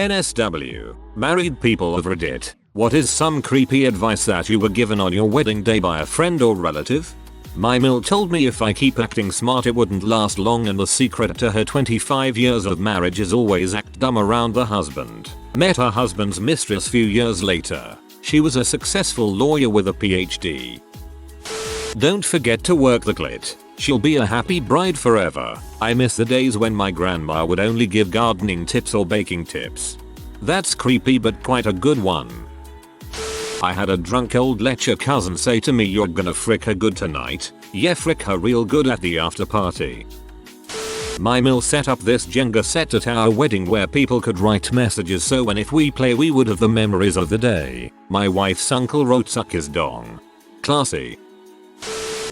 NSW. Married people of Reddit. What is some creepy advice that you were given on your wedding day by a friend or relative? My mill told me if I keep acting smart it wouldn't last long, and the secret to her 25 years of marriage is always act dumb around the husband. Met her husband's mistress few years later. She was a successful lawyer with a PhD. Don't forget to work the clit. She'll be a happy bride forever. I miss the days when my grandma would only give gardening tips or baking tips. That's creepy but quite a good one. I had a drunk old lecture cousin say to me, "You're gonna frick her good tonight." Yeah, frick her real good at the after party. My mill set up this Jenga set at our wedding where people could write messages, so when if we play we would have the memories of the day. My wife's uncle wrote "suck his dong." Classy.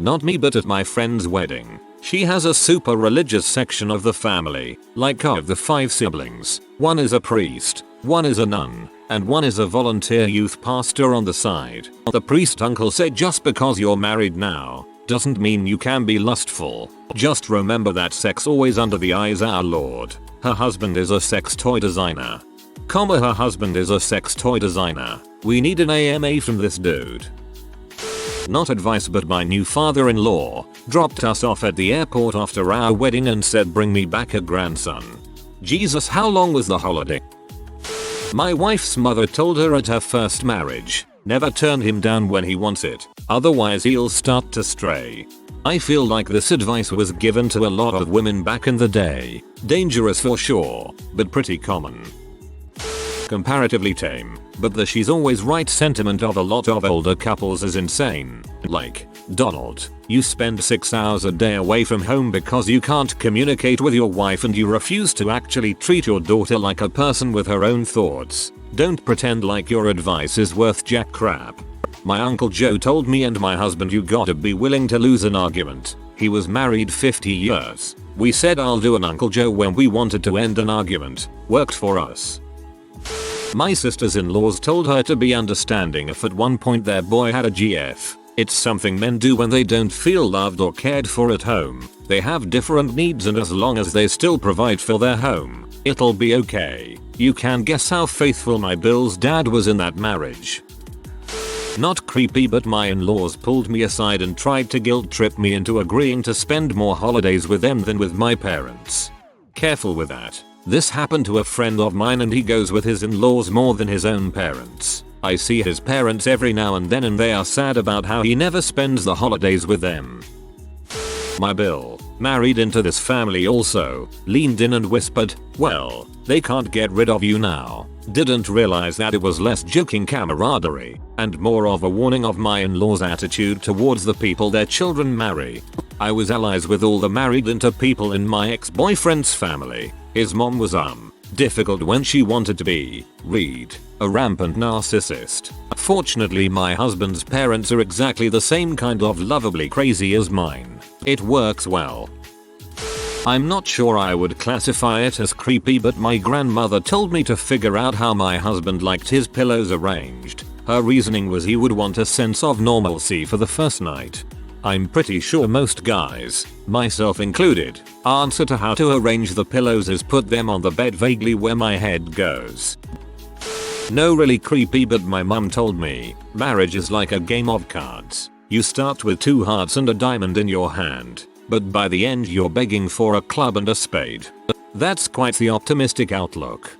Not me, but at my friend's wedding. She has a super religious section of the family, like of the 5 siblings. One is a priest, one is a nun, and one is a volunteer youth pastor on the side. The priest uncle said, "Just because you're married now doesn't mean you can be lustful. Just remember that sex always under the eyes our Lord." Her husband is a sex toy designer. Her husband is a sex toy designer. We need an AMA from this dude. Not advice, but my new father-in-law dropped us off at the airport after our wedding and said, "Bring me back a grandson." Jesus, how long was the holiday? My wife's mother told her at her first marriage, never turn him down when he wants it, otherwise he'll start to stray. I feel like this advice was given to a lot of women back in the day. Dangerous for sure, but pretty common. Comparatively tame, but the "she's always right" sentiment of a lot of older couples is insane. Like, Donald, you spend 6 hours a day away from home because you can't communicate with your wife and you refuse to actually treat your daughter like a person with her own thoughts. Don't pretend like your advice is worth jack crap. My Uncle Joe told me and my husband, "You gotta be willing to lose an argument." He was married 50 years. We said, "I'll do an Uncle Joe" when we wanted to end an argument. Worked for us. My sister's in-laws told her to be understanding if at one point their boy had a GF. It's something men do when they don't feel loved or cared for at home. They have different needs, and as long as they still provide for their home, it'll be okay. You can guess how faithful my Bill's dad was in that marriage. Not creepy, but my in-laws pulled me aside and tried to guilt trip me into agreeing to spend more holidays with them than with my parents. Careful with that. This happened to a friend of mine and he goes with his in-laws more than his own parents. I see his parents every now and then and they are sad about how he never spends the holidays with them. My Bill, married into this family also, leaned in and whispered, "Well, they can't get rid of you now." Didn't realize that it was less joking camaraderie and more of a warning of my in-laws' attitude towards the people their children marry. I was allies with all the married into people in my ex-boyfriend's family. His mom was difficult when she wanted to be. Read, a rampant narcissist. Fortunately, my husband's parents are exactly the same kind of lovably crazy as mine. It works well. I'm not sure I would classify it as creepy, but my grandmother told me to figure out how my husband liked his pillows arranged. Her reasoning was he would want a sense of normalcy for the first night. I'm pretty sure most guys, myself included, answer to how to arrange the pillows is put them on the bed vaguely where my head goes. No, really creepy, but my mum told me, marriage is like a game of cards. You start with 2 hearts and a diamond in your hand, but by the end you're begging for a club and a spade. That's quite the optimistic outlook.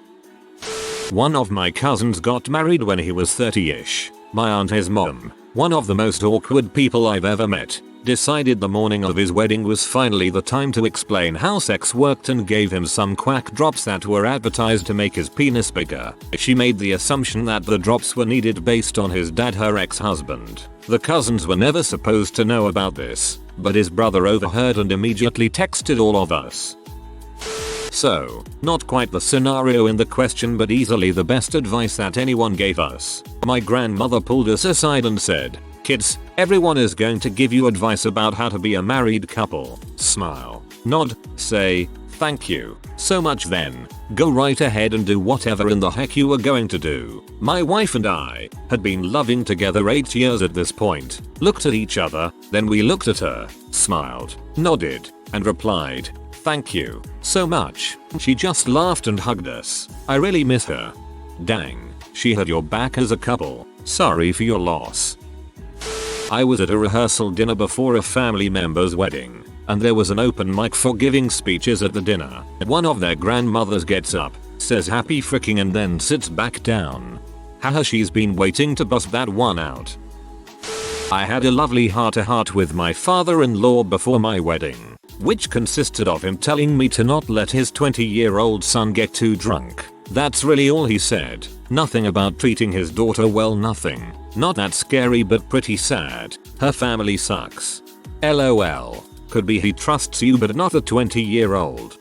One of my cousins got married when he was 30ish. My aunt, his mom, one of the most awkward people I've ever met, decided the morning of his wedding was finally the time to explain how sex worked and gave him some quack drops that were advertised to make his penis bigger. She made the assumption that the drops were needed based on his dad, her ex-husband. The cousins were never supposed to know about this, but his brother overheard and immediately texted all of us. So, not quite the scenario in the question, but easily the best advice that anyone gave us. My grandmother pulled us aside and said, "Kids, everyone is going to give you advice about how to be a married couple. Smile, nod, say, thank you so much, then go right ahead and do whatever in the heck you were going to do." My wife and I had been loving together 8 years at this point, looked at each other, then we looked at her, smiled, nodded, and replied, Thank you so much. She just laughed and hugged us. I really miss her. Dang, she had your back as a couple. Sorry for your loss. I was at a rehearsal dinner before a family member's wedding, and there was an open mic for giving speeches at the dinner. One of their grandmothers gets up, says happy fricking and then sits back down. Haha, she's been waiting to bust that one out. I had a lovely heart-to-heart with my father-in-law before my wedding, which consisted of him telling me to not let his 20-year-old son get too drunk. That's really all he said. Nothing about treating his daughter well, nothing. Not that scary but pretty sad. Her family sucks. LOL. Could be he trusts you but not a 20-year-old.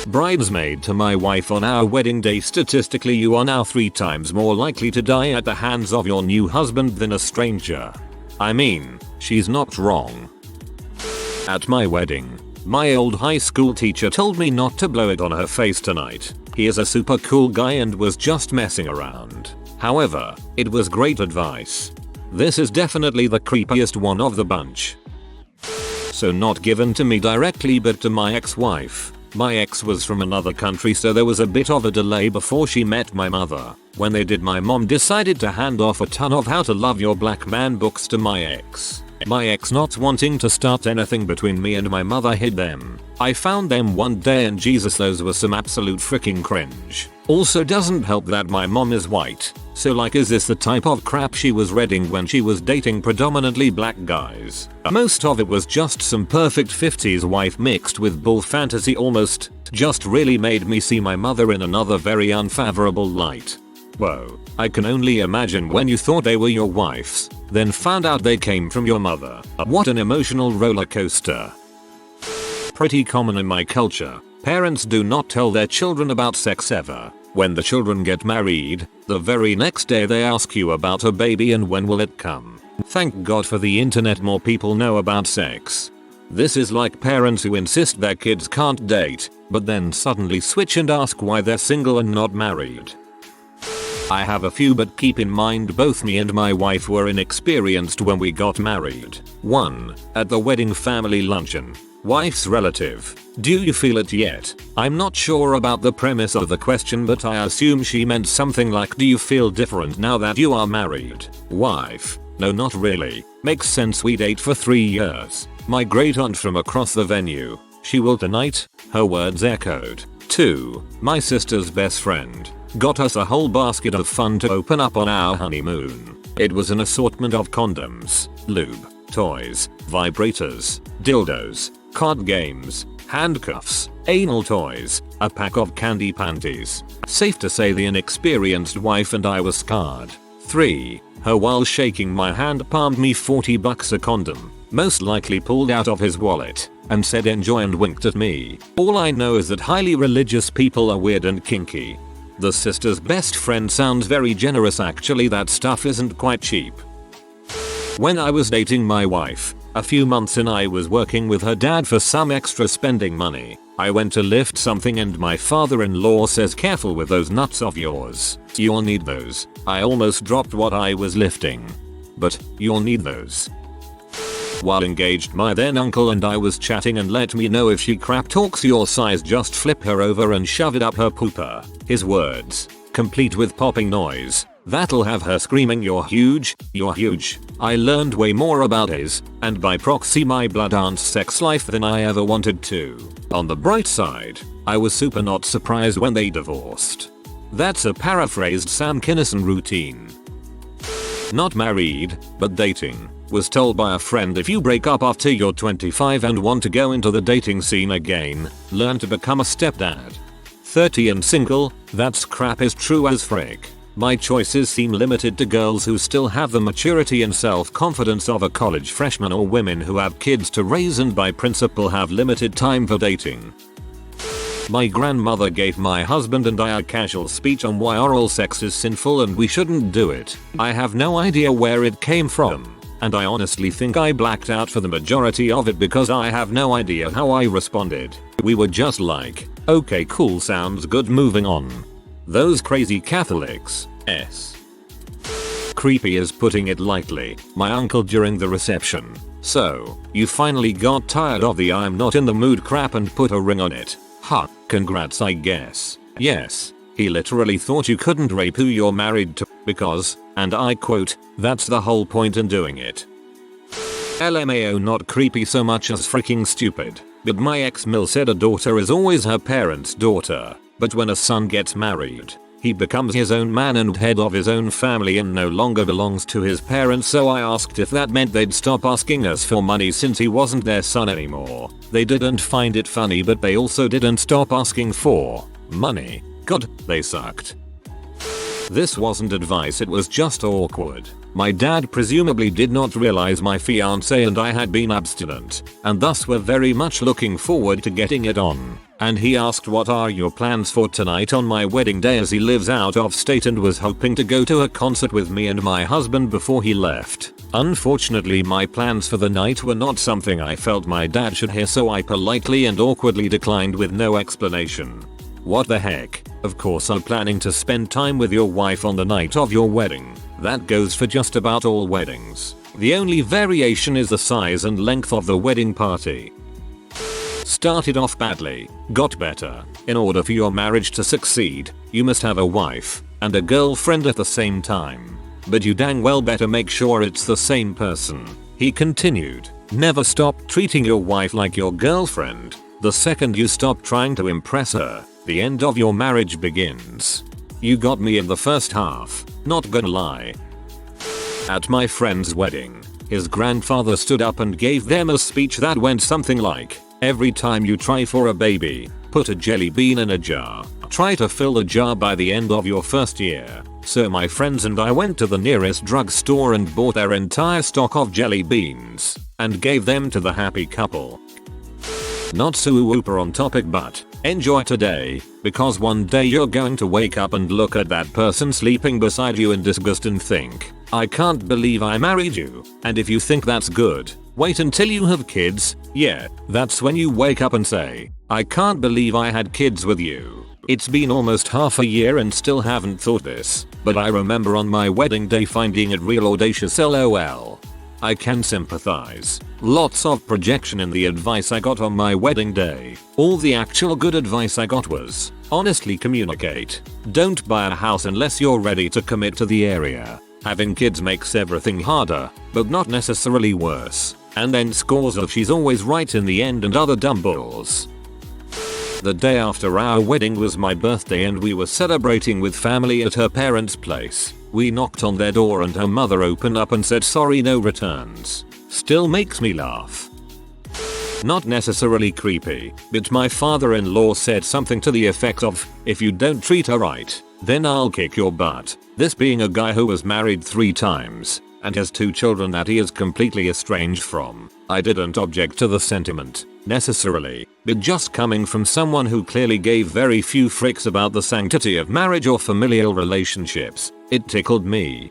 Bridesmaid to my wife on our wedding day. Statistically, you are now 3 times more likely to die at the hands of your new husband than a stranger. I mean, she's not wrong. At my wedding, my old high school teacher told me not to blow it on her face tonight. He is a super cool guy and was just messing around. However, it was great advice. This is definitely the creepiest one of the bunch. So not given to me directly but to my ex-wife. My ex was from another country, so there was a bit of a delay before she met my mother. When they did, my mom decided to hand off a ton of How to Love Your Black Man books to my ex. My ex, not wanting to start anything between me and my mother, hid them. I found them one day and Jesus, those were some absolute freaking cringe. Also doesn't help that my mom is white. So like, is this the type of crap she was reading when she was dating predominantly black guys? Most of it was just some perfect 50s wife mixed with bull fantasy. Almost just really made me see my mother in another very unfavorable light. Whoa, I can only imagine when you thought they were your wives, then found out they came from your mother. What an emotional roller coaster. Pretty common in my culture. Parents do not tell their children about sex ever. When the children get married, the very next day they ask you about a baby and when will it come. Thank God for the internet, more people know about sex. This is like parents who insist their kids can't date, but then suddenly switch and ask why they're single and not married. I have a few, but keep in mind both me and my wife were inexperienced when we got married. 1. At the wedding family luncheon. Wife's relative. Do you feel it yet? I'm not sure about the premise of the question, but I assume she meant something like, do you feel different now that you are married? Wife. No, not really. Makes sense, we date for 3 years. My great aunt from across the venue. She will tonight, her words echoed. 2. My sister's best friend. Got us a whole basket of fun to open up on our honeymoon. It was an assortment of condoms, lube, toys, vibrators, dildos, card games, handcuffs, anal toys, a pack of candy panties. Safe to say the inexperienced wife and I were scarred. 3. Her, while shaking my hand, palmed me $40 a condom, most likely pulled out of his wallet, and said enjoy and winked at me. All I know is that highly religious people are weird and kinky. The sister's best friend sounds very generous. Actually, that stuff isn't quite cheap. When I was dating my wife, a few months in, I was working with her dad for some extra spending money. I went to lift something and my father-in-law says, careful with those nuts of yours. You'll need those. I almost dropped what I was lifting. But, you'll need those. While engaged, my then uncle and I was chatting and let me know if she crap talks your size, just flip her over and shove it up her pooper. His words, complete with popping noise. That'll have her screaming, you're huge, you're huge. I learned way more about his, and by proxy my blood aunt's sex life, than I ever wanted to. On the bright side, I was super not surprised when they divorced. That's a paraphrased Sam Kinison routine. Not married, but dating. Was told by a friend, if you break up after you're 25 and want to go into the dating scene again, learn to become a stepdad. 30 and single, that's crap is true as frick. My choices seem limited to girls who still have the maturity and self-confidence of a college freshman, or women who have kids to raise and by principle have limited time for dating. My grandmother gave my husband and I a casual speech on why oral sex is sinful and we shouldn't do it. I have no idea where it came from, and I honestly think I blacked out for the majority of it because I have no idea how I responded. We were just like, okay cool, sounds good, moving on. Those crazy Catholics. creepy is putting it lightly, my uncle during the reception. So, you finally got tired of the I'm not in the mood crap and put a ring on it. Huh, congrats I guess. Yes, he literally thought you couldn't rape who you're married to because, and I quote, that's the whole point in doing it. LMAO, not creepy so much as freaking stupid, but my ex-mil said a daughter is always her parents' daughter, but when a son gets married, he becomes his own man and head of his own family and no longer belongs to his parents, so I asked if that meant they'd stop asking us for money since he wasn't their son anymore. They didn't find it funny, but they also didn't stop asking for money. God, they sucked. This wasn't advice, it was just awkward. My dad presumably did not realize my fiance and I had been abstinent, and thus were very much looking forward to getting it on. And he asked what are your plans for tonight on my wedding day, as he lives out of state and was hoping to go to a concert with me and my husband before he left. Unfortunately, my plans for the night were not something I felt my dad should hear, so I politely and awkwardly declined with no explanation. What the heck? Of course I'm planning to spend time with your wife on the night of your wedding. That goes for just about all weddings. The only variation is the size and length of the wedding party. Started off badly, got better. In order for your marriage to succeed, you must have a wife and a girlfriend at the same time. But you dang well better make sure it's the same person. He continued. Never stop treating your wife like your girlfriend. The second you stop trying to impress her, the end of your marriage begins. You got me in the first half, not gonna lie. At my friend's wedding, his grandfather stood up and gave them a speech that went something like, every time you try for a baby, put a jelly bean in a jar. Try to fill the jar by the end of your first year. So my friends and I went to the nearest drugstore and bought their entire stock of jelly beans and gave them to the happy couple. Not so whooper on topic, but enjoy today, because one day you're going to wake up and look at that person sleeping beside you in disgust and think, I can't believe I married you. And if you think that's good, wait until you have kids. Yeah, that's when you wake up and say, I can't believe I had kids with you. It's been almost half a year and still haven't thought this, but I remember on my wedding day finding it real audacious, lol. I can sympathize. Lots of projection in the advice I got on my wedding day. All the actual good advice I got was, honestly communicate. Don't buy a house unless you're ready to commit to the area. Having kids makes everything harder, but not necessarily worse. And then scores of she's always right in the end and other dumb bulls. The day after our wedding was my birthday and we were celebrating with family at her parents' place. We knocked on their door and her mother opened up and said sorry, no returns. Still makes me laugh. Not necessarily creepy, but my father-in-law said something to the effect of, if you don't treat her right, then I'll kick your butt. This being a guy who was married 3 times and has 2 children that he is completely estranged from. I didn't object to the sentiment necessarily, but just coming from someone who clearly gave very few fricks about the sanctity of marriage or familial relationships, it tickled me.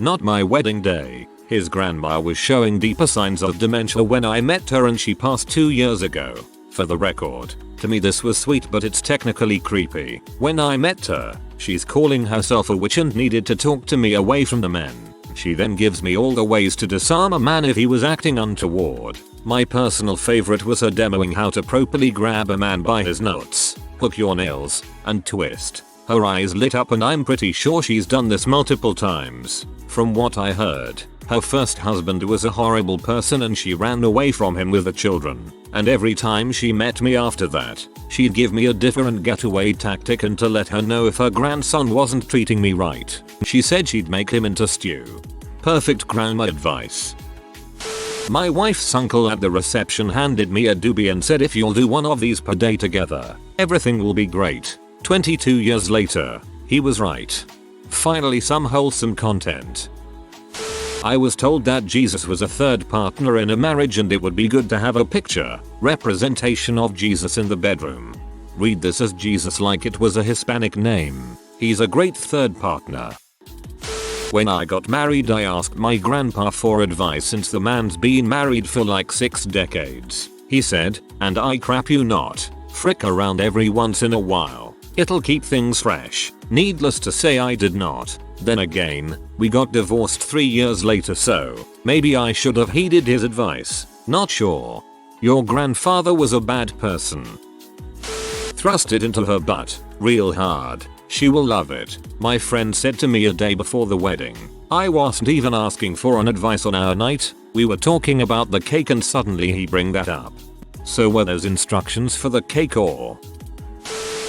Not my wedding day. His grandma was showing deeper signs of dementia when I met her and she passed 2 years ago. For the record, to me this was sweet, but it's technically creepy. When I met her, she's calling herself a witch and needed to talk to me away from the men. She then gives me all the ways to disarm a man if he was acting untoward. My personal favorite was her demoing how to properly grab a man by his nuts, hook your nails, and twist. Her eyes lit up and I'm pretty sure she's done this multiple times. From what I heard, her first husband was a horrible person and she ran away from him with the children. And every time she met me after that, she'd give me a different getaway tactic and to let her know if her grandson wasn't treating me right. She said she'd make him into stew. Perfect grandma advice. My wife's uncle at the reception handed me a doobie and said if you'll do one of these per day together, everything will be great. 22 years later, he was right. Finally some wholesome content. I was told that Jesus was a third partner in a marriage and it would be good to have a picture representation of Jesus in the bedroom. Read this as Jesus like it was a Hispanic name. He's a great third partner. When I got married I asked my grandpa for advice since the man's been married for like 6 decades. He said, and I crap you not, frick around every once in a while. It'll keep things fresh. Needless to say, I did not. Then again, we got divorced 3 years later, so maybe I should have heeded his advice. Not sure. Your grandfather was a bad person. Thrust it into her butt, real hard. She will love it. My friend said to me a day before the wedding. I wasn't even asking for an advice on our night. We were talking about the cake and suddenly he bring that up. So were those instructions for the cake or?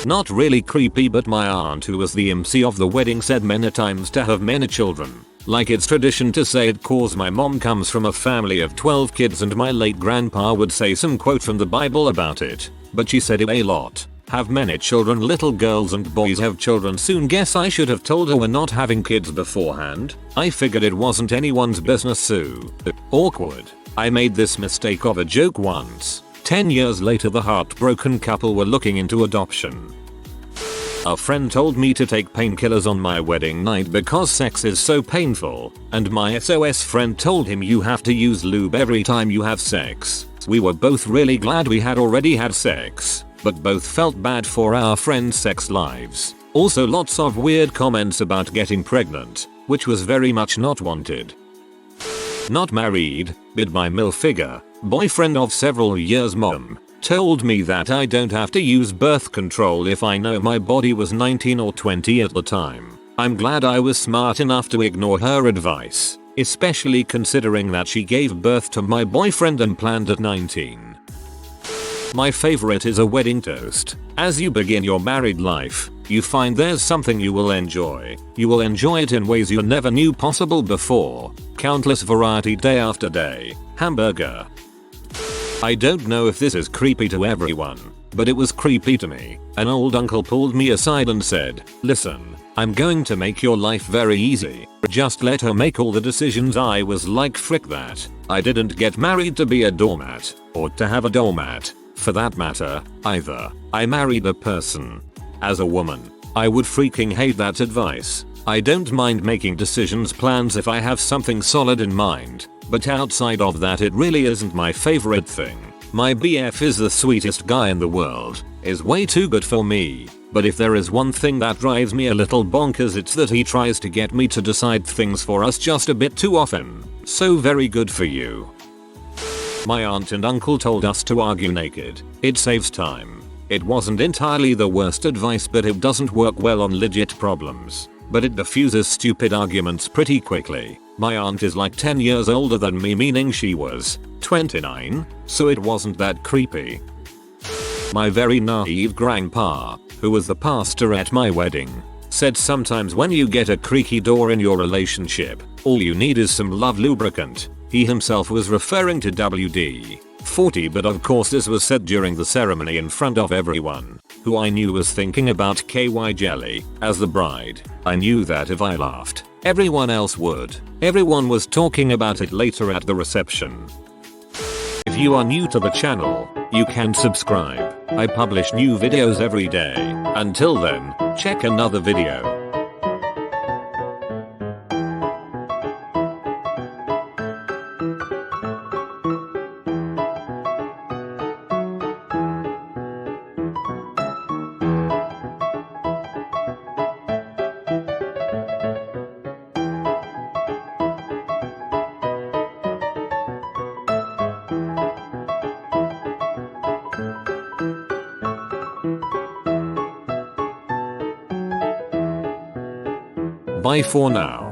Not really creepy, but my aunt, who was the MC of the wedding, said many times to have many children. Like it's tradition to say it, cause my mom comes from a family of 12 kids and my late grandpa would say some quote from the Bible about it. But she said it a lot. Have many children, little girls and boys have children soon. Guess I should have told her we're not having kids beforehand. I figured it wasn't anyone's business, so awkward. I made this mistake of a joke once. 10 years later, the heartbroken couple were looking into adoption. A friend told me to take painkillers on my wedding night because sex is so painful, and my SOS friend told him you have to use lube every time you have sex. We were both really glad we had already had sex, but both felt bad for our friends' sex lives. Also lots of weird comments about getting pregnant, which was very much not wanted. Not married, but my MILF figure, boyfriend of several years mom, told me that I don't have to use birth control if I know my body was 19 or 20 at the time. I'm glad I was smart enough to ignore her advice, especially considering that she gave birth to my boyfriend and planned at 19. My favorite is a wedding toast. As you begin your married life, you find there's something you will enjoy. You will enjoy it in ways you never knew possible before. Countless variety day after day. Hamburger. I don't know if this is creepy to everyone, but it was creepy to me. An old uncle pulled me aside and said, "Listen, I'm going to make your life very easy. Just let her make all the decisions." I was like, frick that. I didn't get married to be a doormat, or to have a doormat, for that matter, either. I married a person. As a woman, I would freaking hate that advice. I don't mind making decisions, plans if I have something solid in mind, but outside of that it really isn't my favorite thing. My BF is the sweetest guy in the world, is way too good for me, but if there is one thing that drives me a little bonkers, it's that he tries to get me to decide things for us just a bit too often. So very good for you. My aunt and uncle told us to argue naked. It saves time. It wasn't entirely the worst advice, but it doesn't work well on legit problems. But it diffuses stupid arguments pretty quickly. My aunt is like 10 years older than me, meaning she was 29, so it wasn't that creepy. My very naive grandpa, who was the pastor at my wedding, said sometimes when you get a creaky door in your relationship, all you need is some love lubricant. He himself was referring to WD-40, but of course this was said during the ceremony in front of everyone, who I knew was thinking about KY jelly. As the bride, I knew that if I laughed, everyone else would. Everyone was talking about it later at the reception. If you are new to the channel, you can subscribe. I publish new videos every day. Until then, check another video. Bye for now.